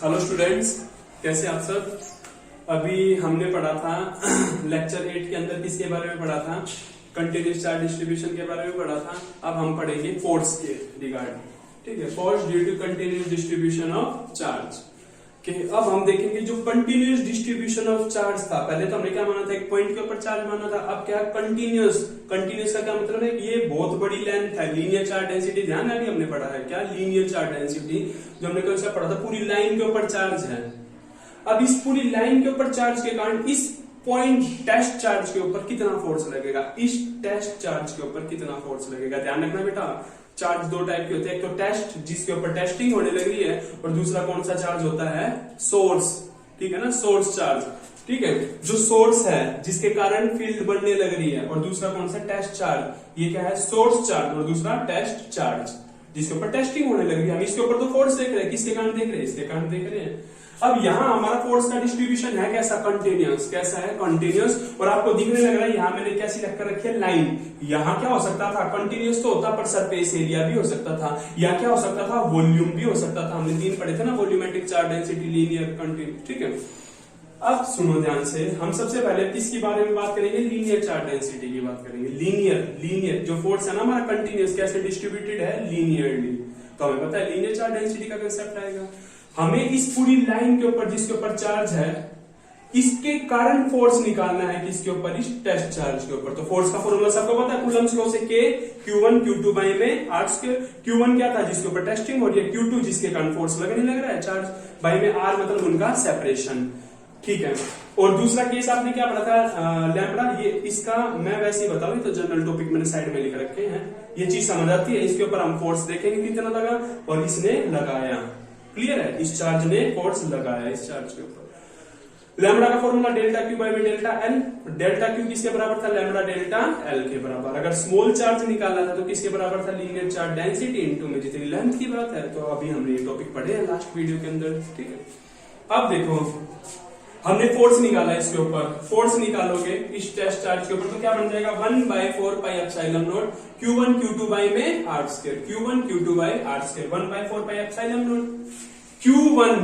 Hello students, कैसे आप सब। अभी हमने पढ़ा था लेक्चर 8 के अंदर किसके बारे में पढ़ा था, कंटिन्यूस चार्ज डिस्ट्रीब्यूशन के बारे में पढ़ा था। अब हम पढ़ेंगे फोर्स के रिगार्डिंग, ठीक है। Force due to continuous distribution of charge के अब हम देखेंगे जो कंटिन्यूस डिस्ट्रीब्यूशन ऑफ चार्ज था। पहले तो हमने क्या माना था, एक पॉइंट के ऊपर चार्ज माना था। अब क्या कंटिन्यूस, कंटिन्यूस का क्या मतलब है कि ये बहुत बड़ी लेंथ है। लीनियर चार्ज डेंसिटी ध्यान है, अभी हमने पढ़ा है क्या, लीनियर चार्ज डेंसिटी जो हमने कौन सा पढ़ा था, पूरी लाइन के ऊपर चार्ज है। अब इस पूरी लाइन के ऊपर चार्ज के कारण इस पॉइंट टेस्ट चार्ज के ऊपर कितना फोर्स लगेगा, इस टेस्ट चार्ज के ऊपर कितना फोर्स लगेगा। ध्यान रखना बेटा, चार्ज दो टाइप के होते हैं, एक तो टेस्ट जिसके ऊपर टेस्टिंग होने लग रही है, और दूसरा कौन सा चार्ज होता है, सोर्स, ठीक है ना, सोर्स चार्ज, ठीक है। जो सोर्स है जिसके कारण फील्ड बनने लग रही है, और दूसरा कौन सा, टेस्ट चार्ज। ये क्या है, सोर्स चार्ज, और दूसरा टेस्ट चार्ज जिसके ऊपर टेस्टिंग होने लग रही है। हम इसके ऊपर तो फोर्स देख रहे हैं, किसके कारण देख रहे हैं, इसके कारण देख रहे हैं। अब यहाँ हमारा फोर्स का डिस्ट्रीब्यूशन है कैसा, कंटिन्यूअस, कैसा है, कंटिन्यूअस। और आपको दिखने लग रहा है यहाँ मैंने कैसी रख कर रखी है, लाइन। यहाँ क्या हो सकता था, कंटिन्यूअस तो होता पर सरफेस एरिया भी हो सकता था, या क्या हो सकता था, वॉल्यूम भी हो सकता था। हमने 3 पढ़े थे ना, volumetric charge density, linear, continuous, ठीक है। अब सुनो ध्यान से, हम सबसे पहले किसके बारे में बात करेंगे, लीनियर चार्ज डेंसिटी की बात करेंगे। लीनियर जो फोर्स है ना हमारा, कंटिन्यूअस कैसे डिस्ट्रीब्यूटेड है, लीनियरली। तो हमें पता है लीनियर चार्ज डेंसिटी का कंसेप्ट आएगा। हमें इस पूरी लाइन के ऊपर जिसके ऊपर चार्ज है, इसके कारण फोर्स निकालना है किसके ऊपर, इस टेस्ट चार्ज के ऊपर। तो फोर्स का फॉर्मूला सबको पता है, कूलम्स लॉ से K Q1 Q2 बाई में R स्क्वायर। Q1 क्या था, जिसके ऊपर टेस्टिंग हो रही है, Q2 जिसके कारण फोर्स लगने लग रहा है, चार्ज, बाई में R मतलब उनका सेपरेशन, ठीक है। और दूसरा केस आपने क्या पढ़ा था, लैम्बडा। ये इसका मैं वैसे ही बताऊं, तो जनरल टॉपिक मैंने साइड में लिख रखे हैं, ये चीज समझ आती है। इसके ऊपर हम फोर्स देखेंगे कितना लगा, और इसने लगाया, क्लियर है, इस चार्ज ने फोर्स लगाया इस चार्ज के ऊपर। लैम्बडा का फॉर्मूला डेल्टा क्यू बाई में डेल्टा एल। डेल्टा क्यू किसके बराबर था, लैम्बडा डेल्टा एल के बराबर। अगर स्मॉल चार्ज निकालना था तो किसके बराबर था, लीनियर चार्ज डेंसिटी इनटू में जितनी लेंथ की बात है। तो अभी हमने ये टॉपिक पढ़े हैं लास्ट वीडियो के अंदर, ठीक है। अब देखो हमने फोर्स निकाला इसके ऊपर, फोर्स निकालोगे इस टेस्ट चार्ज के ऊपर तो क्या बन जाएगा, 1/4 pi epsilon naught Q1 Q2 by में R square, Q1 Q2 by R square, 1/4 pi epsilon naught. Q1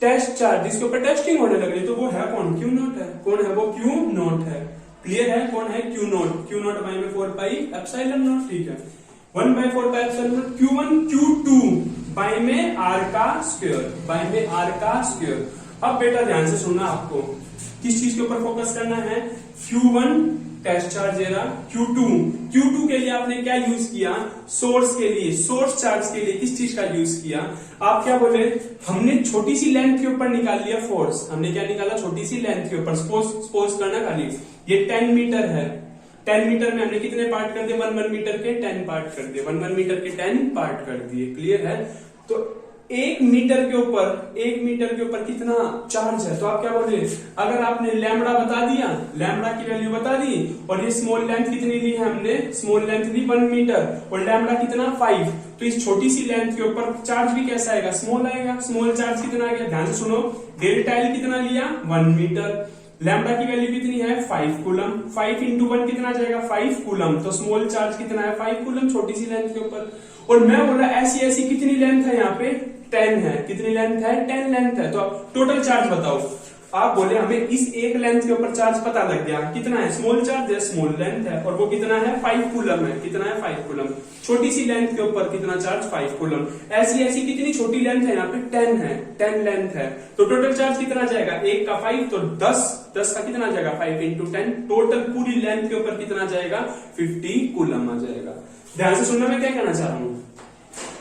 test charge जिसके ऊपर टेस्टिंग होने लग रही है, तो वो है कौन, Q नॉट है। कौन है वो, Q नॉट है, क्लियर है, कौन है, Q not. Q not by में 4 पाई एप्सिलॉन नॉट, ठीक है। 1/4 pi epsilon naught Q1 Q2 by में R का स्क्वायर, बाई में R का स्क्वायर। अब बेटा ध्यान से सुनना, आपको किस चीज के ऊपर फोकस करना है, Q1 टेस्ट चार्ज दे रहा, Q2 के लिए आपने क्या यूज किया, सोर्स के लिए, सोर्स चार्ज के लिए किस चीज का यूज किया, आप क्या बोले, हमने छोटी सी लेंथ के ऊपर निकाल लिया फोर्स। हमने क्या निकाला, छोटी सी लेंथ के ऊपर, सपोज करना खाली ये 10 मीटर है, 10 मीटर में हमने कितने पार्ट कर दिए, 1 मीटर के 10 पार्ट कर दिए, 1 मीटर के 10 पार्ट कर दिए, क्लियर है। तो 1 मीटर के ऊपर कितना चार्ज है, तो आप क्या बोले, अगर आपने लैम्बडा बता दिया, लैम्बडा की वैल्यू बता दी, और ये स्मॉल लेंथ कितनी ली है हमने, स्मॉल लेंथ ली 1 मीटर, और लैम्बडा कितना 5, तो इस छोटी सी लेंथ के ऊपर चार्ज भी कैसा आएगा, स्मॉल आएगा। स्मॉल चार्ज कितना आ गया, ध्यान से सुनो, डेल्टा एल कितना लिया, 1 मीटर, लैम्बडा की वैल्यू कितनी है, 5 कूलम, 5 इंटू 1 कितना जाएगा, 5 कूलम। तो स्मॉल चार्ज कितना है, 5 कूलम, छोटी सी लेंथ के ऊपर। और मैं बोला ऐसी कितनी लेंथ है, यहाँ पे 10 है, कितनी लेंथ है, 10 लेंथ है। तो आप टोटल चार्ज बताओ, आप बोले हमें इस एक लेंथ के ऊपर चार्ज पता लग गया, कितना है, स्मॉल चार्ज है, स्मॉल लेंथ है, और वो कितना है, 5 कूलम है, कितना है, 5 कूलम। छोटी सी लेंथ के ऊपर कितना चार्ज, 5 कूलम। ऐसी कितनी छोटी लेंथ है, यहाँ पे 10 है, 10 लेंथ है, तो टोटल चार्ज कितना जाएगा, 1 का 5 तो 10 का कितना जाएगा, 5 इंटू 10, टोटल पूरी लेंथ के ऊपर कितना जाएगा, 50 कूलम आ जाएगा। ध्यान से सुनना, मैं क्या कहना चाह रहा हूं,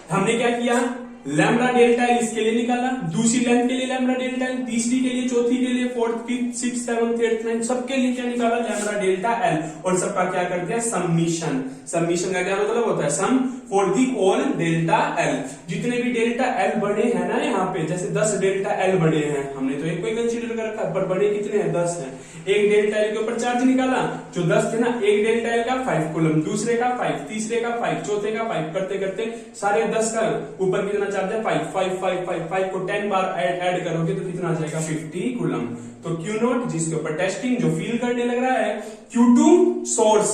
हमने क्या किया, लैम्बडा डेल्टा एल इसके लिए निकाला, दूसरी लेंथ के लिए लैम्बडा डेल्टा एल, तीसरी के लिए, चौथी के लिए, 4th 5th 6th 7th 8th 9th सबके लिए क्या निकाला, लैम्बडा डेल्टा एल, और सबका क्या कर दिया, समीशन। समीशन का क्या मतलब होता है, sum for the all delta L. जितने भी डेल्टा एल बड़े हैं ना यहाँ पे, जैसे 10 डेल्टा एल बड़े हैं, हमने तो एक को ही कंसीडर कर रखा है, पर बड़े कितने हैं, 10 हैं। एक डेल्टा एल के ऊपर चार्ज निकाला, जो 10 थे ना, एक डेल्टा एल का 5 कूलम, दूसरे का 5, तीसरे का 5, चौथे का 5, करते करते सारे 10 का ऊपर कितना चार्ज है, 5 को 10 बार ऐड करोगे तो कितना आ जाएगा, 50 कूलम। तो Q नॉट जिसके ऊपर टेस्टिंग जो फील करने लग रहा है, Q2 सोर्स,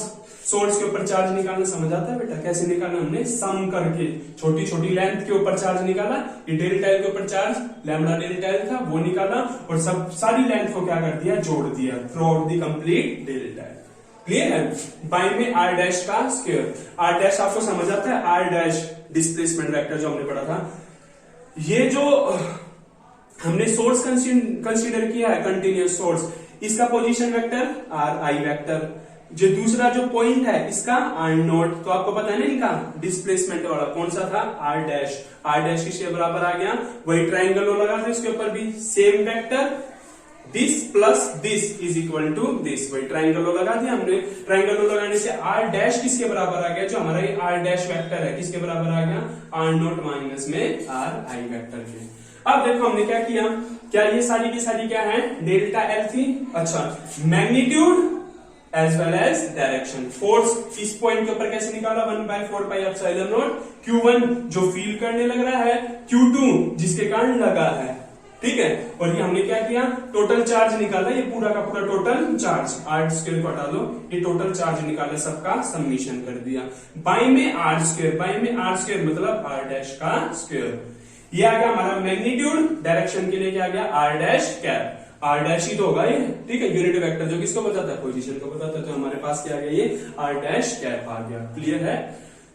सोर्स के ऊपर चार्ज निकालना समझ आता है बेटा? कैसे निकालना? हमने सम करके छोटी छोटी लेंथ के ऊपर चार्ज निकाला, ये डेल्टा एल के ऊपर चार्ज लैम्बडा डेल्टा एल था वो निकाला और सब सारी लेंथ को क्या कर दिया, जोड़ दिया through out the complete delta L. Clear है? बाई में आर डैश का स्क्वायर, आर डैश आपको समझ आता है, आर डैश डिस्प्लेसमेंट वेक्टर जो हमने पढ़ा था। ये जो हमने सोर्स कंसीडर किया है कंटिन्यूअस सोर्स, इसका position vector are I vector, जो दूसरा जो पॉइंट है इसका आर नोट, तो आपको पता है ना इनका डिस्प्लेसमेंट वाला कौन सा था, आर डैश, आर डैश किसके बराबर आ गया, वही ट्राइंगल लगा था इसके ऊपर भी same vector, this plus this is equal to this, वही ट्राइंगल लगा दिया हमने। ट्राइंगल लगाने से आर डैश किसके बराबर आ गया, जो हमारा ये आर डैश वेक्टर है किसके बराबर आ गया, आर नोट माइनस में आर आई वेक्टर के। अब देखो हमने क्या किया, क्या ये सारी की सारी क्या है, डेल्टा एल थी। अच्छा, magnitude as well as direction, force इस पॉइंट के ऊपर कैसे निकाला, 1/4πε0 Q1 जो फील करने लग रहा है, Q2 जिसके कारण लगा है, ठीक है। और ये हमने क्या किया, टोटल चार्ज निकाला, ये पूरा का पूरा टोटल चार्ज, आर स्क्वायर को हटा दो, ये टोटल चार्ज निकाला, सबका समीशन कर दिया। बाई में आर स्क्वायर, बाई में आर स्क्वायर मतलब आर डैश का स्क्वायर, ये आ गया हमारा मैग्नीट्यूड, डायरेक्शन के लिए क्या आ गया, R dash cap, R dash ही तो होगा ये, ठीक है, यूनिट वेक्टर जो किसको बताता है, पोजीशन को बताता है, तो हमारे पास क्या आ गया, ये आर डैश कैप आ गया। क्लियर है?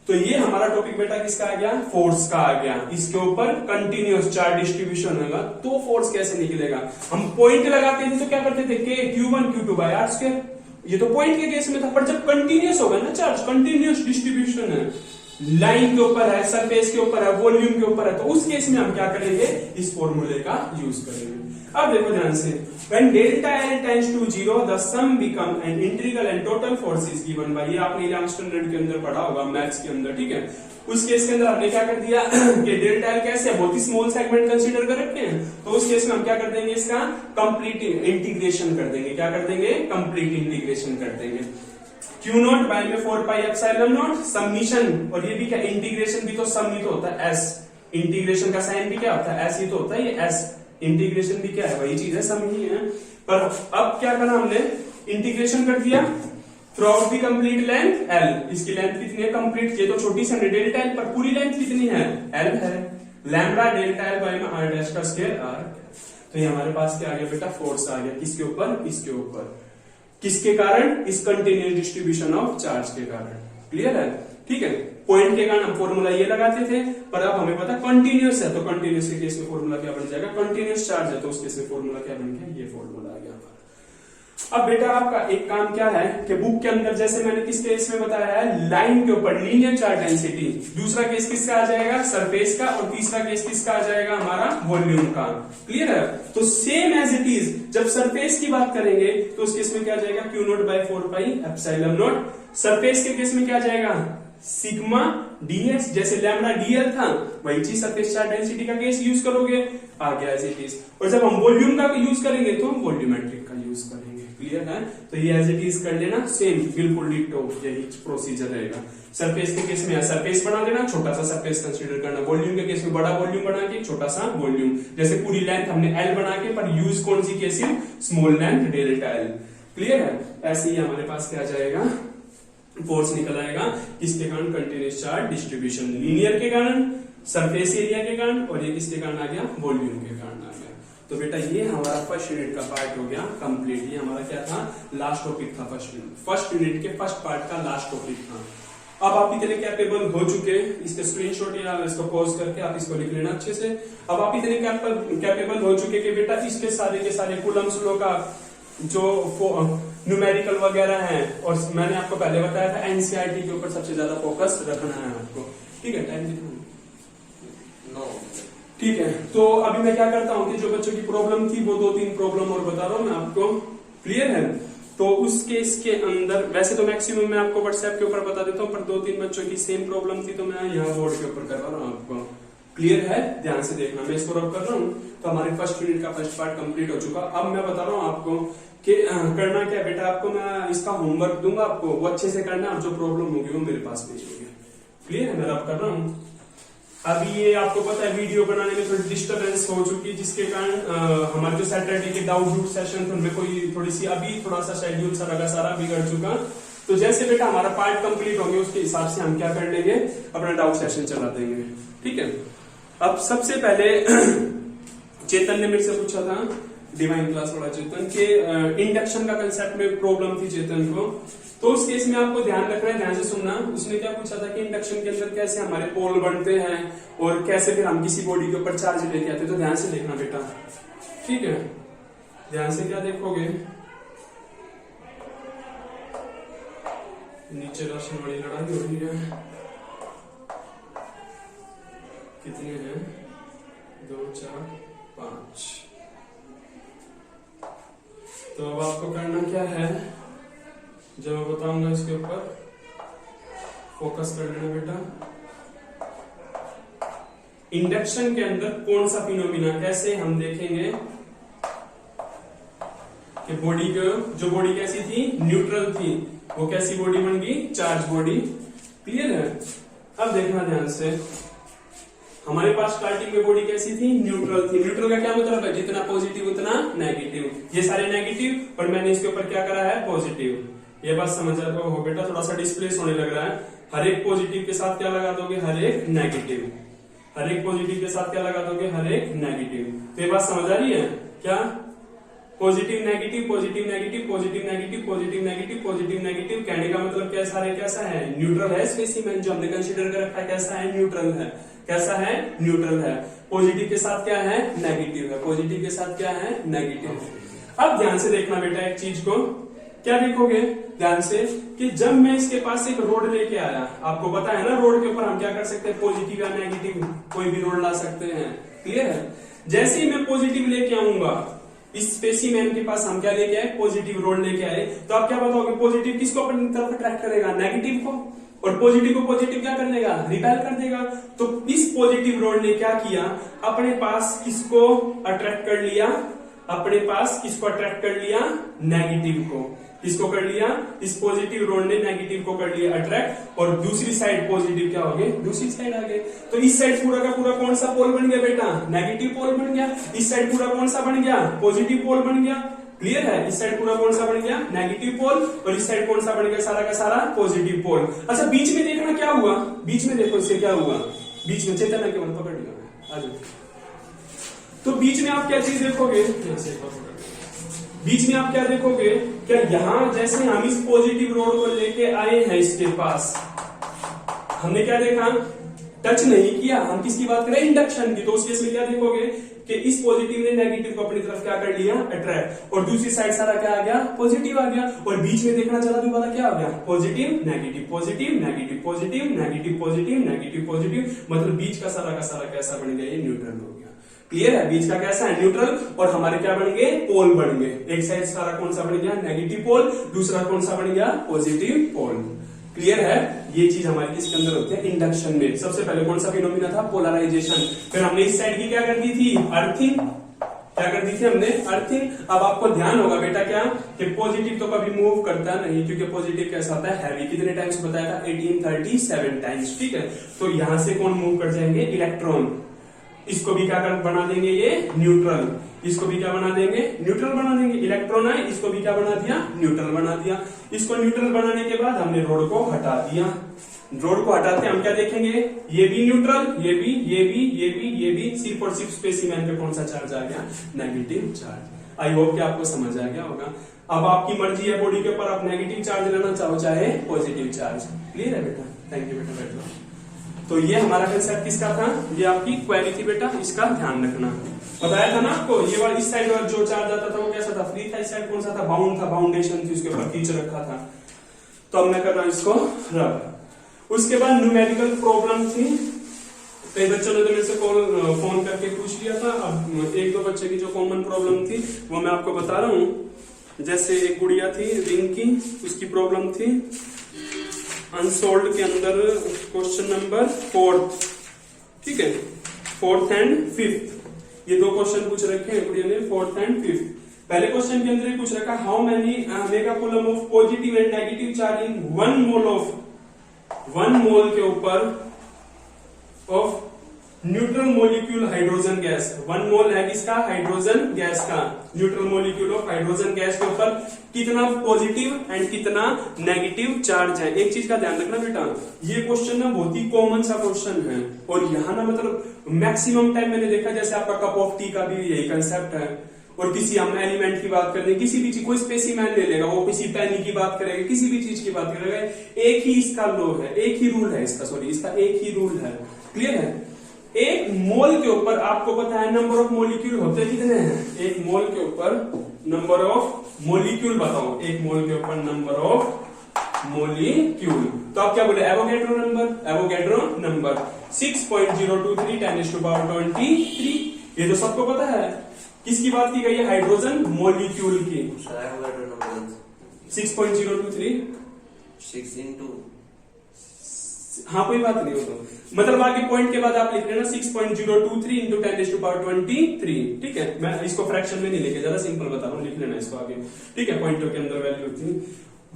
तो ये हमारा टॉपिक बेटा किसका आ गया, फोर्स का आ गया। इसके ऊपर कंटिन्यूअस चार्ज डिस्ट्रीब्यूशन होगा तो फोर्स कैसे निकलेगा। हम पॉइंट लगाते थे तो क्या करते थे, के Q1 Q2 bye are square, ये तो पॉइंट के केस में था, पर जब कंटिन्यूअस होगा ना चार्ज, कंटिन्यूअस डिस्ट्रीब्यूशन है, लाइन के ऊपर है, सरफेस के ऊपर है, वॉल्यूम के ऊपर है, तो उस केस में हम क्या करेंगे, इस फॉर्मूले का यूज करेंगे। अब देखो ध्यान से, when delta L tends to 0, the sum become an integral and total force is given by, ये आपने 11th स्टैंडर्ड के अंदर पढ़ा होगा मैथ्स के अंदर, ठीक है। उस केस के अंदर हमने क्या कर दिया कि डेल्टा एल कैसे है, बहुत ही स्मॉल सेगमेंट कंसीडर कर रखे हैं, तो उस केस में हम क्या कर देंगे, इसका कंप्लीट इंटीग्रेशन कर देंगे। क्या कर देंगे, कंप्लीट इंटीग्रेशन कर देंगे। Q नॉट बाय में 4πε0 समीशन, और ये भी क्या, इंटीग्रेशन भी तो सम ही तो होता है, एस, इंटीग्रेशन का साइन भी क्या होता है, एस ही तो होता है, ये एस इंटीग्रेशन भी क्या है, वही चीज है, सम ही है। पर अब क्या करा हमने, इंटीग्रेशन कर दिया through out the complete length L, इसकी लेंथ कितनी है कंप्लीट, ये तो छोटी सी डेल्टा एल, पर पूरी लेंथ कितनी है, एल है, लैम्बडा डेल्टा एल बाय में आर डैश का स्क्वायर आर। तो ये हमारे पास क्या आ गया बेटा, फोर्स आ गया, किसके ऊपर, इसके ऊपर, किसके कारण, इस कंटिन्यूअस डिस्ट्रीब्यूशन ऑफ चार्ज के कारण। क्लियर है? ठीक है, पॉइंट के कारण हम फॉर्मूला ये लगाते थे, पर अब हमें पता कंटिन्यूअस है, तो कंटिन्यूअस के केस में फॉर्मूला क्या बन जाएगा, कंटिन्यूअस चार्ज है तो उस केस में फॉर्मूला क्या बन गया, ये फॉर्मूला आ गया हमारा। अब बेटा आपका एक काम क्या है कि बुक के अंदर जैसे मैंने किस केस में बताया है, लाइन के ऊपर लीनियर चार्ज डेंसिटी, दूसरा केस किसका आ जाएगा, सरफेस का, और तीसरा केस किसका आ जाएगा, हमारा वॉल्यूम का। क्लियर है? तो सेम एज इट इज जब सरफेस की बात करेंगे तो उस केस में क्या आ जाएगा, Q नॉट बाय 4πε0, सरफेस के केस में क्या आ जाएगा, सिग्मा ds, जैसे लैम्बडा dl था वही चीज सरफेस चार्ज डेंसिटी का केस यूज करोगे, आ गया एज इट इज। और जब हम वॉल्यूम का यूज करेंगे तो वॉल्यूमेट्रिक का यूज करेंगे। क्लियर है? तो ये एज इट इज कर लेना, सेम बिल्कुल डिटो यही प्रोसीजर रहेगा। सरफेस के केस में सरफेस बना देना, छोटा सा सरफेस कंसीडर करना, वॉल्यूम के केस में बड़ा वॉल्यूम बना के छोटा सा वॉल्यूम, जैसे पूरी लेंथ हमने एल बना के, पर यूज कौन सी case, small length delta L. Clear है? ऐसे ही हमारे पास क्या जाएगा, फोर्स निकल आएगा, किसके कारण, कंटिन्यूअस चार्ज डिस्ट्रीब्यूशन, लीनियर के कारण, सरफेस एरिया के कारण, और ये किसके कारण आ गया, वॉल्यूम के कारण आ गया। तो बेटा ये हमारा फर्स्ट यूनिट का पार्ट हो गया कंप्लीट। ये हमारा क्या था, लास्ट टॉपिक था फर्स्ट यूनिट के फर्स्ट पार्ट का लास्ट टॉपिक था। अब आप इतने कैपेबल हो चुके, इसके स्क्रीनशॉट या इसको पॉज करके आप इसको लिख लेना अच्छे से। अब आप इतने कैपेबल हो चुके कि बेटा इसके सारे कूलम्स लॉ का जो न्यूमेरिकल वगैरह है, और मैंने आपको पहले बताया था एनसीईआरटी के ऊपर सबसे ज्यादा फोकस रखना है आपको। ठीक है, टाइम कितना, ठीक है। तो अभी मैं क्या करता हूँ कि जो बच्चों की प्रॉब्लम थी वो 2-3 प्रॉब्लम और बता रहा हूँ मैं आपको। क्लियर है? तो उस केस के अंदर वैसे तो मैक्सिमम मैं आपको व्हाट्सएप के ऊपर बता देता हूँ, पर 2-3 बच्चों की सेम प्रॉब्लम थी तो मैं यहाँ बोर्ड के ऊपर करवा रहा हूँ आपको। क्लियर है? ध्यान से देखना, मैं इसको रब कर रहा हूँ। तो हमारे फर्स्ट यूनिट का फर्स्ट पार्ट कंप्लीट हो चुका। अब मैं बता रहा हूँ आपको कि करना क्या बेटा, आपको मैं इसका होमवर्क दूंगा, आपको वो अच्छे से करना, और जो प्रॉब्लम होगी वो मेरे पास भेजोगे। क्लियर है? मैं रब कर रहा हूँ। अभी ये आपको पता है वीडियो बनाने में थोड़ी डिस्टर्बेंस हो चुकी है, जिसके कारण हमारे जो सैटरडे के डाउट सेशन थे उनमें कोई थोड़ी सी अभी थोड़ा सा शेड्यूल सारा का सारा बिगड़ चुका। तो जैसे बेटा हमारा पार्ट कंप्लीट हो गया उसके हिसाब से हम क्या कर लेंगे, अपना डाउट सेशन चला देंगे। ठीक है, अब सबसे पहले चेतन ने मेरे से पूछा था, डिवाइन क्लास वाला चेतन के, इंडक्शन का कंसेप्ट में प्रॉब्लम थी चेतन को। तो उस केस में आपको ध्यान रखना है, ध्यान से सुनना। उसने क्या पूछा था कि इंडक्शन के अंदर कैसे हमारे पोल बनते हैं और कैसे फिर हम किसी बॉडी के ऊपर चार्ज लेके आते हैं। तो ध्यान से देखना बेटा, ठीक है, ध्यान से क्या देखोगे, नीचे राशन वाली लड़ाई हो रही है, कितने हैं, 2 4 5। तो अब आपको करना क्या है, जब मैं बताऊंगा इसके ऊपर फोकस कर लेना बेटा। इंडक्शन के अंदर कौन सा फिनोमिना, कैसे हम देखेंगे कि बॉडी को, जो बॉडी कैसी थी, न्यूट्रल थी, वो कैसी बॉडी बन गई, चार्ज बॉडी। क्लियर है? अब देखना ध्यान से, हमारे पास स्टार्टिंग में बॉडी कैसी थी, न्यूट्रल थी। न्यूट्रल का क्या मतलब है, जितना पॉजिटिव उतना नेगेटिव। ये सारे नेगेटिव और मैंने इसके ऊपर क्या करा है, पॉजिटिव। ये बात समझ रहे हो बेटा, थोड़ा सा डिस्प्लेस होने लग रहा है। हर एक पॉजिटिव के साथ क्या लगा दोगे, हर एक नेगेटिव। हर एक पॉजिटिव के साथ क्या लगा दोगे, हर एक नेगेटिव। तो ये बात समझ आ रही है क्या, positive negative, positive negative, positive negative, positive negative, positive negative. कहने का मतलब कैसा है, कैसा है, न्यूट्रल है। स्पेसिमेन जो हमने कंसीडर कर रखा है कैसा है, न्यूट्रल है। कैसा है, न्यूट्रल है। पॉजिटिव के साथ क्या है, नेगेटिव है। पॉजिटिव के साथ क्या है, नेगेटिव। अब ध्यान से देखना बेटा एक चीज को, क्या देखोगे ध्यान से, कि जब मैं इसके पास एक रोड लेके आया, आपको पता है ना रोड के ऊपर हम क्या कर सकते हैं, पॉजिटिव या नेगेटिव कोई भी रोड ला सकते हैं। क्लियर है? जैसे ही मैं पॉजिटिव लेके आऊंगा, इस स्पेसिमेन के पास हम क्या लेके आए, पॉजिटिव रोड लेके आए, तो आप क्या बताओगे, पॉजिटिव किसको अपनी तरफ अट्रैक्ट करेगा, नेगेटिव को, और पॉजिटिव को पॉजिटिव क्या कर देगा, रिपेल कर देगा। तो इस पॉजिटिव रोड ने क्या किया, अपने पास किसको अट्रैक्ट कर लिया, अपने पास किसको अट्रैक्ट कर लिया, नेगेटिव को। किसको कर लिया, इस पॉजिटिव रोड ने नेगेटिव को कर लिया अट्रैक्ट, और दूसरी साइड पॉजिटिव क्या हो गए, दूसरी साइड आ गए। तो इस साइड पूरा का पूरा कौन सा पोल बन गया बेटा, नेगेटिव पोल बन गया। इस साइड पूरा कौन सा बन गया, पॉजिटिव पोल बन गया। क्लियर है? इस साइड पूरा कौन सा बन गया, नेगेटिव पोल, और इस साइड कौन सा बन गया, सारा का सारा पॉजिटिव पोल। अच्छा, बीच में देखना क्या हुआ, बीच में देखो इससे क्या हुआ, बीच में चेतन है, केवल पकड़ लिया। तो बीच में आप क्या चीज देखोगे, बीच में आप क्या देखोगे, क्या यहां जैसे हम इस पॉजिटिव रोड को लेके आए हैं, इसके पास हमने क्या देखा, टच नहीं किया। हम किसकी बात करें, इंडक्शन की। तो उस केस में क्या देखोगे कि इस पॉजिटिव ने नेगेटिव को अपनी तरफ क्या कर लिया, अट्रैक्ट, और दूसरी साइड सारा क्या आ गया, पॉजिटिव आ गया। और बीच में देखना चला दोबारा क्या आ गया, positive negative, positive negative, positive negative, positive negative, positive. मतलब बीच का सारा कैसा बन गया, ये न्यूट्रल हो गया। क्लियर है? बीच का कैसा है, न्यूट्रल, और हमारे क्या बन गए, पोल बन गए। एक साइड सारा कौन सा बन गया, नेगेटिव पोल, दूसरा कौन सा बन गया, पॉजिटिव पोल। क्लियर है? ये चीज हमारे किसके अंदर होती है, इंडक्शन में। सबसे पहले कौन सा फिनोमिना था, पोलराइजेशन। फिर हमने इस साइड की क्या कर दी थी, अर्थिंग। क्या कर दी थी हमने, अर्थिंग। अब आपको ध्यान होगा बेटा क्या, कि पॉजिटिव तो कभी मूव करता नहीं, क्योंकि पॉजिटिव कैसा होता है, हैवी। कितने टाइम्स बताया था, 1837 टाइम्स। ठीक है, तो यहां से कौन मूव कर जाएंगे, इलेक्ट्रॉन। इसको भी क्या कर बना देंगे, ये न्यूट्रल। इसको भी क्या बना देंगे, न्यूट्रल बना देंगे। इलेक्ट्रॉन है, इसको भी क्या बना दिया, न्यूट्रल बना दिया। इसको न्यूट्रल बनाने के बाद हमने रोड को हटा दिया। रोड को हटाते हम क्या देखेंगे, ये भी न्यूट्रल, ये भी, ये भी, ये भी, ये भी। सिर्फ और सिर्फ स्पेसिमेन पे कौन सा चार्ज आ गया, नेगेटिव चार्ज। आई होप कि आपको समझ आ गया होगा। अब आपकी मर्जी है बॉडी के ऊपर आप नेगेटिव चार्ज लेना चाहो चाहे पॉजिटिव चार्ज। क्लियर है बेटा? थैंक यू बेटा, बैठ जाओ। तो ये हमारा कंसेप्ट किसका था, ये आपकी क्वेरी थी बेटा, इसका ध्यान रखना। बताया था ना आपको, ये वाला इस साइड वाला जो चार्ज आता था वो कैसा था, फ्री था। इस साइड कौन सा था, बाउंड था, बाउंडेशन थी, उसके ऊपर खींच रखा था। तो अब मैं कर रहा हूं इसको रब। उसके बाद न्यूमेरिकल प्रॉब्लम थी। कई बच्चों ने तो मेरे से फोन करके पूछ लिया था। अब एक दो बच्चे की जो कॉमन प्रॉब्लम थी वो मैं आपको बता रहा हूं। जैसे एक गुड़िया थी रिंग की, उसकी प्रॉब्लम थी अनसोल्ड के अंदर क्वेश्चन नंबर 4, ठीक है, 4th एंड 5th। ये दो क्वेश्चन पूछ रखे हैं गुड़िया ने, 4th एंड 5th। पहले क्वेश्चन के अंदर ही पूछ रखा, how many mega coulomb of positive and negative charge in 1 मोल के ऊपर of neutral molecule hydrogen gas, 1 मोल है किसका, हाइड्रोजन गैस का। Neutral molecule of hydrogen gas के ऊपर कितना पॉजिटिव एंड कितना नेगेटिव चार्ज है। एक चीज का ध्यान रखना बेटा, ये क्वेश्चन ना बहुत ही कॉमन सा क्वेश्चन है, और यहाँ ना मतलब मैक्सिमम टाइम मैंने देखा, जैसे आपका कप ऑफ टी का भी यही कंसेप्ट है, और किसी हम एलिमेंट की बात करते हैं, किसी भी चीज, कोई स्पेसिमेन ले लेगा, वो किसी पेनी की बात करेगा, किसी भी चीज की बात करेगा, एक ही इसका लॉ है, एक ही रूल है इसका, सॉरी इसका एक ही रूल है। क्लियर है? एक मोल के ऊपर आपको पता है नंबर ऑफ मोलिक्यूल होते कितने हैं, एक मोल के ऊपर नंबर ऑफ मोलिक्यूल बताओ, एक मोल के ऊपर नंबर ऑफ मोलिक्यूल, तो आप क्या बोले, एवोगैड्रो नंबर, एवोगैड्रो नंबर 6.023 10⁻23। ये तो सबको पता है। किसकी बात की गई है, हाइड्रोजन मोलिक्यूल की। 6.023 6 into, हाँ कोई बात नहीं, हो तो मतलब आगे पॉइंट के बाद आप लिख लेना 6.023 इंटू 10⁻23। ठीक है, मैं इसको फ्रैक्शन में नहीं लेके ज्यादा सिंपल बता रहा हूँ, लिख लेना इसको आगे। ठीक है, पॉइंटों के अंदर वैल्यू होती है।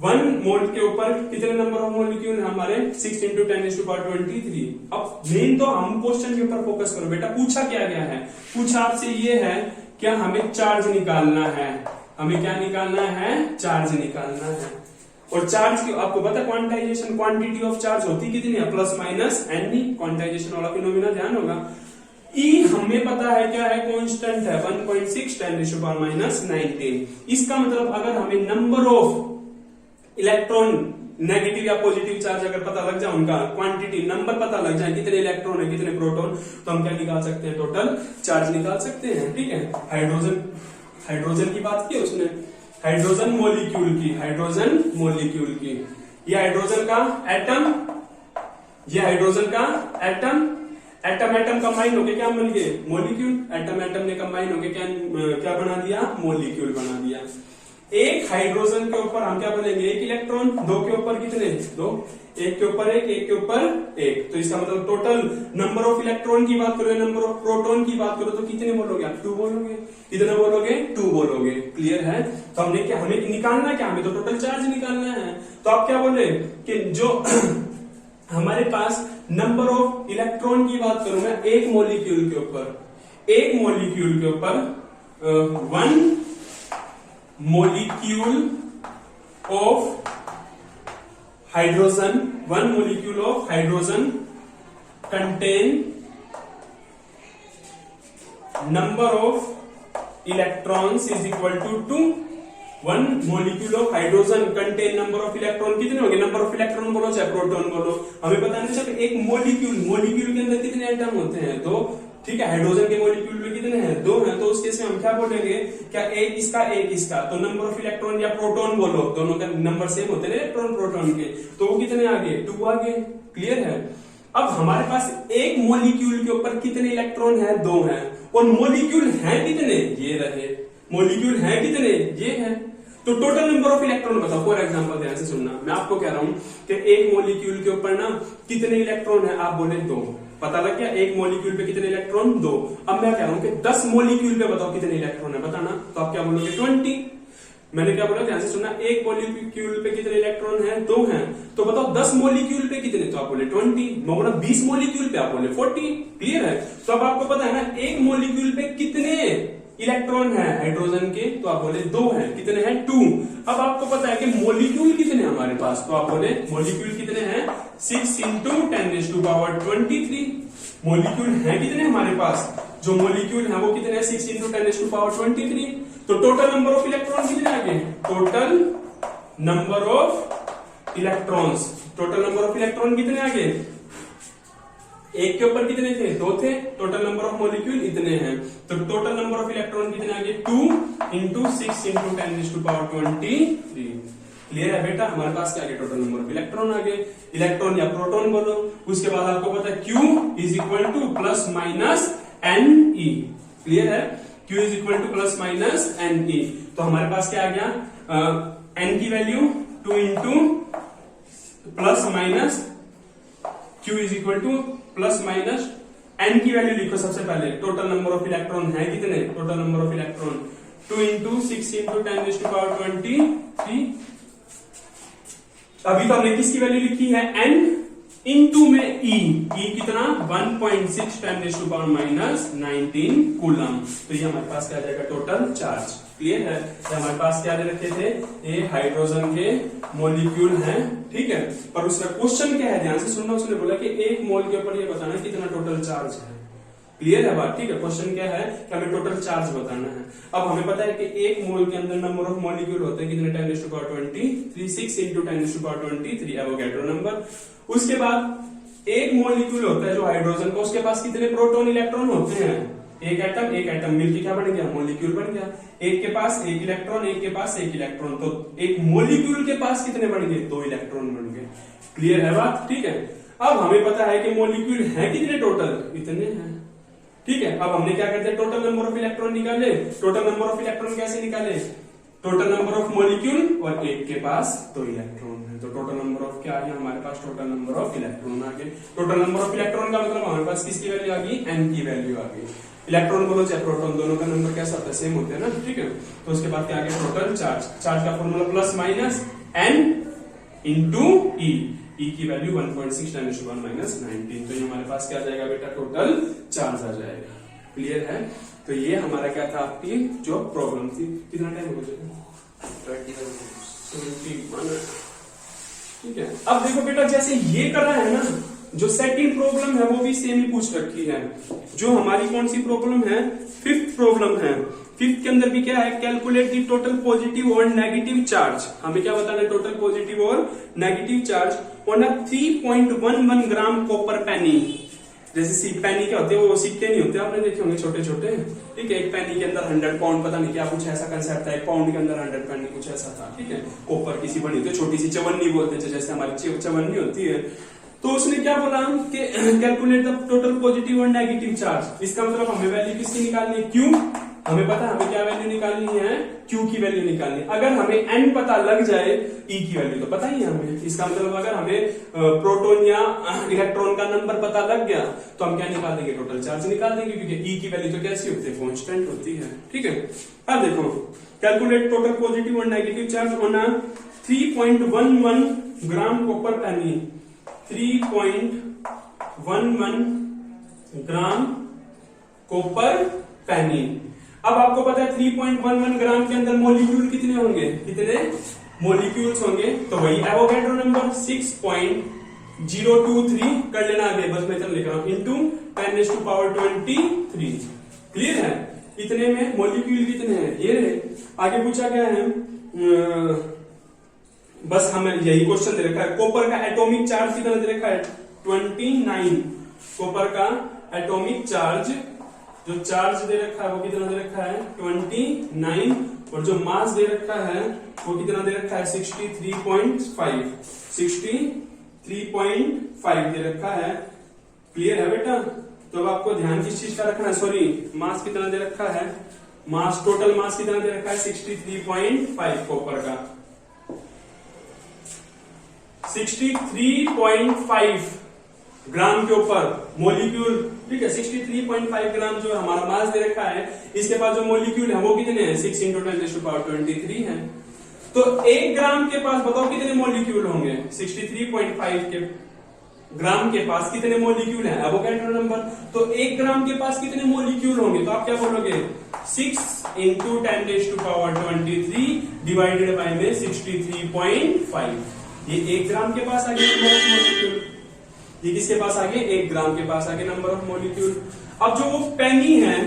1 मोल के ऊपर कितने नंबर ऑफ मोलिक्यूल हमारे, 6 इंटू 10⁻23। अब मेन तो हम क्वेश्चन के ऊपर फोकस करो बेटा, पूछा क्या गया है, पूछा आपसे ये है क्या, हमें चार्ज निकालना है, हमें क्या निकालना है, चार्ज निकालना है। और चार्ज की आपको पता है क्वांटाइजेशन, क्वांटिटी ऑफ चार्ज होती कितनी है, plus minus n e, quantization वाला फिनोमिना ध्यान होगा। ई हमें पता है क्या है, कांस्टेंट है 1.6 10⁻19। इसका मतलब अगर हमें नंबर ऑफ इलेक्ट्रॉन नेगेटिव या पॉजिटिव चार्ज अगर पता लग जाए, उनका क्वांटिटी नंबर पता लग जाए, कितने इलेक्ट्रॉन है कितने प्रोटॉन, तो हम क्या निकाल सकते हैं, टोटल चार्ज निकाल सकते हैं। ठीक है, हाइड्रोजन की बात की उसने, हाइड्रोजन मोलिक्यूल की, हाइड्रोजन मोलिक्यूल की, ये हाइड्रोजन का एटम, ये हाइड्रोजन का एटम, एटम एटम कंबाइन होके क्या बन गए, मोलिक्यूल, एटम एटम ने कंबाइन होके क्या बना दिया, मोलिक्यूल बना दिया। एक हाइड्रोजन के ऊपर हम क्या बोलेंगे, एक इलेक्ट्रॉन, दो के ऊपर कितने, दो, एक के ऊपर एक के ऊपर एक, तो इसका मतलब टोटल नंबर ऑफ इलेक्ट्रॉन की बात करो, नंबर ऑफ प्रोटॉन की बात करो, तो कितने बोलोगे आप, 2 बोलोगे, कितने बोलोगे, 2 बोलोगे। क्लियर है? तो हमने क्या, हमें निकालना क्या, हमें तो टोटल चार्ज निकालना है। तो आप क्या बोले कि जो हमारे पास नंबर ऑफ इलेक्ट्रॉन की बात करूं मैं, एक मोलिक्यूल के ऊपर, एक मोलिक्यूल के ऊपर 1 molecule of hydrogen, 1 molecule of hydrogen contain number of electrons is equal to 2। 1 molecule of hydrogen contain number of electron कितने होंगे, नंबर ऑफ इलेक्ट्रॉन बोलो चाहे प्रोटॉन बोलो, हमें पता नहीं चल, एक मोलिक्यूल, मोलिक्यूल के अंदर कितने एटम होते हैं, 2। ठीक है, हाइड्रोजन के मोलिक्यूल में कितने हैं, 2 हैं, तो उस केस में हम क्या बोलेंगे, क्या एक इसका एक इसका, तो नंबर ऑफ इलेक्ट्रॉन या प्रोटॉन बोलो, दोनों का नंबर सेम होते हैं इलेक्ट्रॉन प्रोटॉन के, तो वो कितने आगे, 2 आगे। क्लियर है? अब हमारे पास एक मोलिक्यूल के ऊपर कितने इलेक्ट्रॉन है, 2 हैं, और मोलिक्यूल है कितने, ये रहे, मोलिक्यूल है कितने, ये है, तो टोटल नंबर ऑफ इलेक्ट्रॉन बताओ। फॉर एग्जांपल ध्यान से सुनना, मैं आपको कह रहा हूं कि एक मोलिक्यूल के ऊपर ना कितने इलेक्ट्रॉन है, आप बोले 2, पता लग गया, एक मोलिक्यूल पे कितने इलेक्ट्रॉन, 2। अब मैं कह रहा हूं कि 10 मोलिक्यूल पे बताओ कितने इलेक्ट्रॉन है, बताना, तो आप क्या बोलोगे, 20। मैंने क्या बोला, ध्यान से सुनना, एक मोलिक्यूल पे कितने इलेक्ट्रॉन है, 2 हैं, तो बताओ 10 मोलिक्यूल पे कितने, तो आप बोले 20। मैं बोला 20 मोलिक्यूल पे, आप बोले 40। क्लियर है? तो अब आपको पता है ना एक मोलिक्यूल पे कितने इलेक्ट्रॉन है हाइड्रोजन के, तो आप बोले 2 हैं, कितने हैं, 2। अब आपको पता है कि मोलिक्यूल कितने हैं हमारे पास, तो आप बोले मोलिक्यूल कितने हैं, 6 इंटू 10⁻23। मोलिक्यूल है कितने हमारे पास, जो मोलिक्यूल है वो कितने हैं, 6 इंटू 10⁻23। तो टोटल नंबर ऑफ इलेक्ट्रॉन कितने आ गए, total number of electrons, total number of electron कितने आ गए, एक के ऊपर कितने थे, 2 थे, टोटल नंबर ऑफ मॉलिक्यूल इतने हैं, तो टोटल नंबर ऑफ इलेक्ट्रॉन कितने आ गए, 2 इंटू 6 इंटू 10⁻23। क्लियर है बेटा? हमारे पास क्या आ गया, टोटल नंबर ऑफ इलेक्ट्रॉन आ गए, इलेक्ट्रॉन या प्रोटॉन बोलो। उसके बाद आपको पता है Q is equal to plus minus n e. Clear है? Q is equal to plus minus n e, तो हमारे पास क्या आ गया, एन की value 2 into plus minus Q is equal to plus minus n की वैल्यू लिखो सबसे पहले, टोटल नंबर ऑफ इलेक्ट्रॉन है कितने, total number of electron 2 into 6 into 10⁻23। अभी तो हमने किसकी वैल्यू लिखी है, एन इनटू में ई कितना 1.6 10⁻⁻19 कूलम। तो ये हमारे पास क्या आ जाएगा टोटल चार्ज। क्लियर है? ये हमारे पास क्या दे रखे थे, ये हाइड्रोजन के मॉलिक्यूल हैं, ठीक है। पर उसका क्वेश्चन क्या है, ध्यान से सुनना। उसने बोला कि एक मोल के ऊपर ये बताना कितना टोटल चार्ज है। क्लियर है बात? ठीक है। क्वेश्चन क्या है कि हमें टोटल चार्ज बताना है। अब हमें पता है कि एक मोल के अंदर नंबर ऑफ मॉलिक्यूल होते हैं कितने 10⁻20 6 इंटू 10⁻23 एवोगैड्रो नंबर। उसके बाद एक मॉलिक्यूल होता है जो हाइड्रोजन का, उसके पास कितने प्रोटॉन इलेक्ट्रॉन होते हैं, एक एटम मिलकर क्या बन गया, मॉलिक्यूल बन गया। एक के पास एक इलेक्ट्रॉन, एक के पास एक इलेक्ट्रॉन, तो एक मॉलिक्यूल के पास कितने बन गए, 2 इलेक्ट्रॉन बन गए। क्लियर है बात? ठीक है। अब हमें पता है कि मॉलिक्यूल है कितने टोटल, इतने हैं, ठीक है। अब हमने क्या करते हैं, टोटल नंबर ऑफ इलेक्ट्रॉन निकाले। टोटल नंबर ऑफ इलेक्ट्रॉन कैसे निकाले, टोटल नंबर ऑफ मॉलिक्यूल और एक के पास 2 इलेक्ट्रॉन है, तो टोटल नंबर ऑफ क्या आ गया हमारे पास, टोटल नंबर ऑफ इलेक्ट्रॉन आ गए। टोटल नंबर ऑफ इलेक्ट्रॉन का मतलब हमारे पास किसकी वैल्यू आ गई, n की वैल्यू आ गई। इलेक्ट्रॉन बोलो चाहे प्रोटॉन, दोनों का नंबर कैसा होता है, सेम होता है ना, ठीक है। तो उसके बाद क्या आ गया टोटल चार्ज। चार्ज का formula plus minus n into e की वैल्यू 1.6 10⁻⁻19। तो ये हमारे पास क्या आ जाएगा बेटा, टोटल चार्ज आ जाएगा। क्लियर है? तो ये हमारा क्या था, आपकी जो प्रॉब्लम थी। कितना टाइम हो जाएगा, 21। ठीक है। अब देखो बेटा, जैसे ये कर रहा है ना, जो सेकंड प्रॉब्लम है वो भी सेम ही पूछ रखी है। जो हमारी कौन सी प्रॉब्लम है, फिफ्थ प्रॉब्लम है। फिफ्थ के अंदर भी क्या है, कैलकुलेट दी टोटल पॉजिटिव और नेगेटिव चार्ज। हमें क्या बताना है, टोटल पॉजिटिव और negative charge on a 3.11 gram copper penny. जैसे पेनी क्या होते हैं, वो सिक्के नहीं होते, आपने देखे होंगे छोटे छोटे, ठीक है। एक पेनी के अंदर 100 पाउंड, पता नहीं क्या कुछ ऐसा कंसेप्ट था, एक पाउंड के अंदर 100 पेनी, कुछ ऐसा था, ठीक है। कॉपर की सी बनी होती है, छोटी सी चवन्नी बोलते हैं, जैसे हमारी चवन्नी होती है। तो उसने क्या बोला कि कैलकुलेट द टोटल पॉजिटिव और नेगेटिव चार्ज। इसका मतलब हमें वैल्यू किसकी निकालनी है, क्यू। हमें पता है हमें क्या वैल्यू निकालनी है, क्यू की वैल्यू निकालनी है। अगर हमें एन पता लग जाए, ई की वैल्यू तो पता ही है हमें। इसका मतलब अगर हमें प्रोटॉन या इलेक्ट्रॉन का नंबर पता लग गया तो हम क्या निकाल देंगे, टोटल चार्ज निकाल देंगे, क्योंकि ई की वैल्यू तो कैसी होती है, कांस्टेंट होती है, ठीक है। अब देखो, कैलकुलेट टोटल पॉजिटिव और negative charge on 3.11 gram copper penny. 3.11 gram copper penny. अब आपको पता है 3.11 ग्राम के अंदर मॉलिक्यूल कितने होंगे, कितने मॉलिक्यूल्स होंगे, तो वही एवोगैड्रो नंबर 6.023 कर लेना आगे, बस मैं लिख रहा हूं, इंटू 10⁻23। क्लियर है? इतने में मॉलिक्यूल कितने हैं, ये रहे। आगे पूछा गया है, बस हमें यही क्वेश्चन दे रखा है, कॉपर का एटॉमिक चार्ज कितना दे रखा है, 29। कॉपर का एटॉमिक चार्ज, जो चार्ज दे रखा है वो कितना दे रखा है, 29, और जो मास दे रखा है वो कितना दे रखा है, 63.5 दे रखा है। क्लियर है बेटा? तो अब आपको ध्यान किस चीज का रखना है, सॉरी, मास कितना दे रखा है, मास, टोटल मास कितना दे रखा है, 63.5 कॉपर का, 63.5 ग्राम के ऊपर मॉलिक्यूल, ठीक है। 63.5 ग्राम जो हमारा मास दे रखा है, इसके पास जो मॉलिक्यूल है वो कितने हैं, 6 × 10⁻23 है। तो 1 ग्राम के पास बताओ कितने मॉलिक्यूल होंगे, 63.5 के ग्राम के पास कितने मॉलिक्यूल है, एवोगैड्रो नंबर। तो 1 ग्राम के पास कितने मॉलिक्यूल होंगे, तो आप क्या बोलोगे, 6 × 10⁻23 डिवाइडेड बाय में 63.5। ये 1 ग्राम के पास आ गया नंबर ऑफ मॉलिक्यूल। ये किसके पास आ गए, 1 ग्राम के पास आ गए नंबर ऑफ मॉलिक्यूल। अब जो वो पेनी है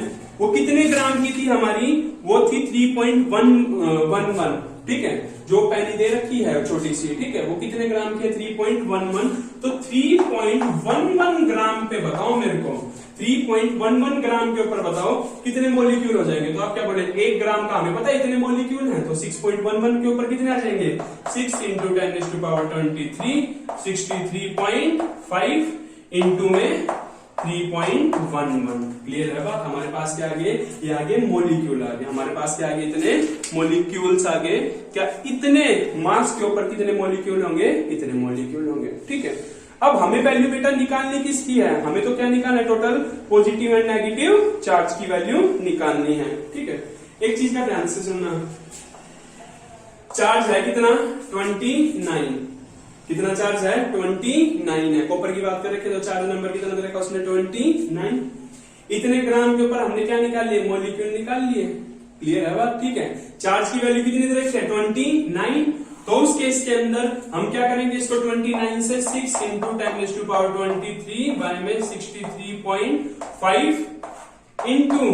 वो कितने ग्राम की थी हमारी, वो थी 3.11, ठीक है। जो पेनी दे रखी है छोटी सी, ठीक है, वो कितने ग्राम की है, 3.11। तो 3.11 ग्राम पे बताओ मेरे को, 3.11 ग्राम के ऊपर बताओ कितने मॉलिक्यूल हो जाएंगे। तो आप क्या बोले, 1 ग्राम का हमें पता है इतने मॉलिक्यूल हैं, तो 6.11 के ऊपर कितने आ जाएंगे, 6 × 10⁻23 63.5 इंटू में 3.11। क्लियर है बात? हमारे पास क्या आ गए, ये आगे मॉलिक्यूल आ गए, हमारे पास क्या आ गए, इतने मॉलिक्यूल्स आ गए। क्या इतने मास के ऊपर कितने मॉलिक्यूल होंगे, इतने मॉलिक्यूल होंगे, ठीक है। अब हमें वैल्यू बेटा निकालनी किसकी है, हमें तो क्या निकालना है, total positive and negative charge की वैल्यू निकालनी है, ठीक है। एक चीज का ध्यान से सुनना, चार्ज है कितना, 29, कितना चार्ज है 29 है। कॉपर की बात करें तो चार्ज नंबर कितना दे रखा उसने 29। इतने ग्राम के ऊपर हमने क्या निकाल लिए, मॉलिक्यूल निकाल लिए। क्लियर है बात, ठीक है। चार्ज की वैल्यू कितनी दे रखी है 29। तो उस केस के अंदर हम क्या करेंगे, इसको 29 से 6 इंटू 10⁻23 बाय में 63.5 इंटू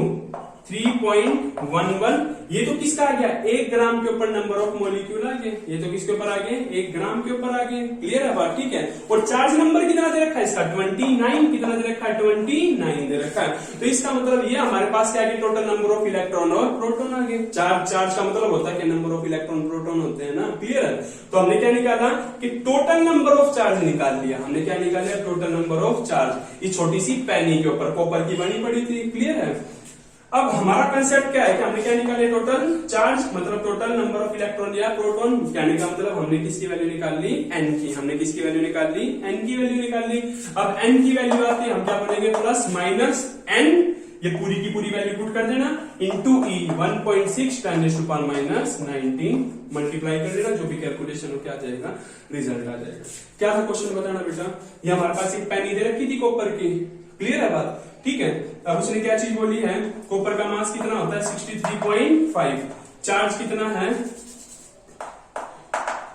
3.11। ये तो किसका आ गया, 1 ग्राम के ऊपर नंबर ऑफ मॉलिक्यूल आ गए। ये तो किसके ऊपर आ गए, 1 ग्राम के ऊपर आ गए। क्लियर है बात, ठीक है। और चार्ज नंबर कितना दे रखा है इसका 29। कितना दे रखा है 29 दे रखा है। तो इसका मतलब ये हमारे पास क्या है, टोटल नंबर ऑफ इलेक्ट्रॉन और प्रोटॉन आ गए। चार्ज का मतलब होता है कि नंबर ऑफ इलेक्ट्रॉन प्रोटॉन होते हैं ना। क्लियर है। तो हमने क्या निकाला कि टोटल नंबर ऑफ चार्ज निकाल लिया। हमने क्या निकाल लिया, टोटल नंबर ऑफ चार्ज। ये छोटी सी पेनी के ऊपर कॉपर की बनी पड़ी थी। क्लियर है। अब हमारा कंसेप्ट क्या है कि हमने क्या निकाले, टोटल चार्ज मतलब टोटल नंबर ऑफ इलेक्ट्रॉन या प्रोटॉन। कहने का मतलब हमने किसकी वैल्यू निकाल ली, एन की। हमने किसकी वैल्यू निकाल ली, एन की वैल्यू निकाल ली। अब एन की वैल्यू आती है, हम क्या बोलेंगे, प्लस माइनस एन, ये पूरी की पूरी वैल्यू पुट कर देना, इंटू ई 1.6 10⁻19 मल्टीप्लाई कर देना। जो भी कैलकुलेशन हो क्या आ जाएगा, रिजल्ट आ जाएगा। क्या था क्वेश्चन बताना बेटा, ये हमारे पास एक पेनी दे रखी थी कॉपर की। क्लियर है बात, ठीक है। अब उसने क्या चीज बोली है, कॉपर का मास कितना होता है 63.5। चार्ज कितना है,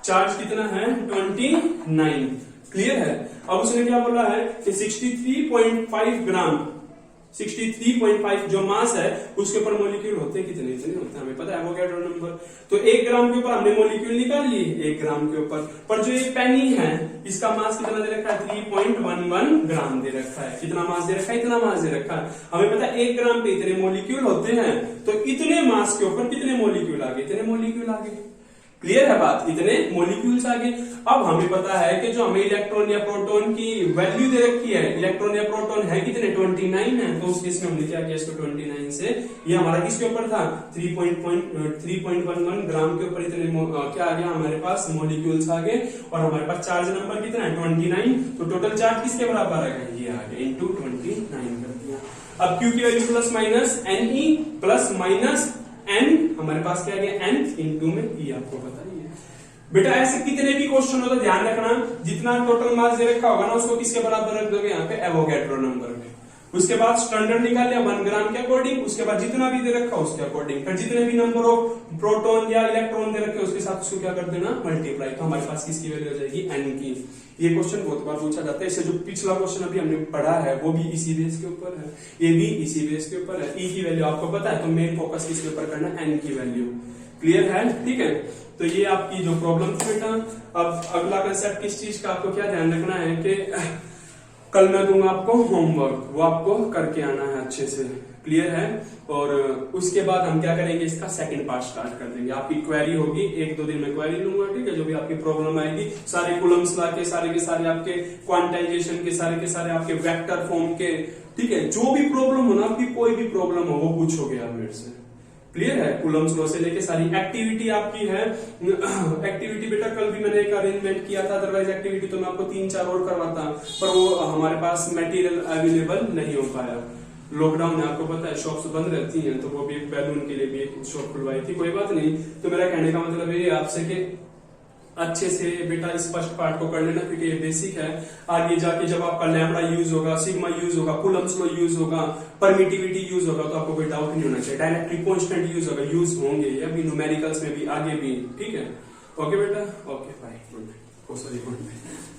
चार्ज कितना है 29। क्लियर है। अब उसने क्या बोला है कि 63.5 ग्राम, 63.5 जो मास है उसके ऊपर मॉलिक्यूल होते हैं कितने, इतने होते हैं, हमें पता है एवोगैड्रो नंबर। तो 1 ग्राम के ऊपर हमने मॉलिक्यूल निकाल लिए 1 ग्राम के ऊपर। पर जो ये पेनी है इसका मास कितना दे रखा है 3.11 ग्राम दे रखा है। कितना मास दे रखा है, इतना मास दे रखा है। हमें पता है 1 ग्राम पे इतने मॉलिक्यूल होते हैं। तो इतने मास के ऊपर कितने मॉलिक्यूल आ गए, इतने मॉलिक्यूल आ गए। क्लियर है बात, इतने मॉलिक्यूल्स आ गए। अब हमें पता है कि जो हमें इलेक्ट्रॉन या प्रोटॉन की वैल्यू दे रखी है, इलेक्ट्रॉन या प्रोटॉन है कितने 29 है। तो उस केस में हमने क्या किया, इसको 29 से, ये हमारा किसके ऊपर था 3.11 ग्राम के ऊपर इतने क्या आ गया हमारे पास, मॉलिक्यूल्स आ गए। और हमारे पास चार्ज नंबर कितना है 29। तो टोटल चार्ज किसके बराबर आ गया, ये आ गया इंटू 29 कर दिया। अब क्यू की value plus minus n e plus minus n, हमारे पास क्या गया एन इंटू में ई, आपको पता ही है बेटा। ऐसे कितने भी क्वेश्चन हो तो ध्यान रखना, जितना टोटल मास दे रखा होगा ना उसको किसके बराबर रख दोगे, यहाँ पे एवोगैड्रो नंबर में। उसके बाद स्टैंडर्ड निकाल लिया 1 ग्राम के अकॉर्डिंग। उसके बाद जितना भी दे रखा उसके अकॉर्डिंग, फिर जितने भी नंबर ऑफ प्रोटॉन या इलेक्ट्रॉन दे रखे उसके साथ उसको क्या कर देना, मल्टीप्लाई। तो हमारे पास किसकी वैल्यू हो जाएगी, एन की। ये क्वेश्चन बहुत बार पूछा जाता है। इससे जो पिछला क्वेश्चन अभी हमने पढ़ा है वो भी इसी बेस के ऊपर है, ये भी इसी बेस के ऊपर है। ई की वैल्यू आपको पता है, तो मेन फोकस किसके ऊपर करना, एन की वैल्यू। क्लियर है, ठीक है। तो ये आपकी जो प्रॉब्लम थी बेटा। अब अगला कंसेप्ट किस चीज का आपको क्या ध्यान रखना है कि कल मैं दूंगा आपको होमवर्क, वो आपको करके आना है अच्छे से। क्लियर है। और उसके बाद हम क्या करेंगे, इसका सेकंड पार्ट स्टार्ट कर देंगे। आपकी क्वेरी होगी, 1-2 दिन में क्वेरी लूंगा, ठीक है। जो भी आपकी प्रॉब्लम आएगी, सारे कॉलम्स ला के सारे आपके क्वांटाइजेशन के सारे आपके वेक्टर फॉर्म के, ठीक है। जो भी प्रॉब्लम हो ना, आपकी कोई भी प्रॉब्लम हो वो पूछोगे आप मेरे से। क्लियर है। कूलम्स लॉ से लेके सारी एक्टिविटी आपकी है। एक्टिविटी बेटा कल भी मैंने एक अरेंजमेंट किया था, अदरवाइज एक्टिविटी तो मैं आपको 3-4 और करवाता, पर वो हमारे पास मटेरियल अवेलेबल नहीं हो पाया। लॉकडाउन है, आपको पता है, शॉप्स बंद रहती हैं। तो वो भी एक बैलून के लिए भी एक शॉप खुलवाई थी, कोई बात नहीं। तो मेरा कहने का मतलब ये आपसे कि अच्छे से बेटा इस फर्स्ट पार्ट को कर लेना, क्योंकि ये बेसिक है। आगे जाके जब आपका लैम्बडा यूज होगा, सिग्मा यूज होगा, कूलम्स लॉ यूज होगा, परमिटिविटी यूज होगा, तो आपको कोई डाउट नहीं होना चाहिए। डायरेक्टली कांस्टेंट यूज होगा, यूज होंगे ये अभी न्यूमेरिकल्स में भी, आगे भी, ठीक है। ओके बेटा, okay bye, good night. Sorry, good night.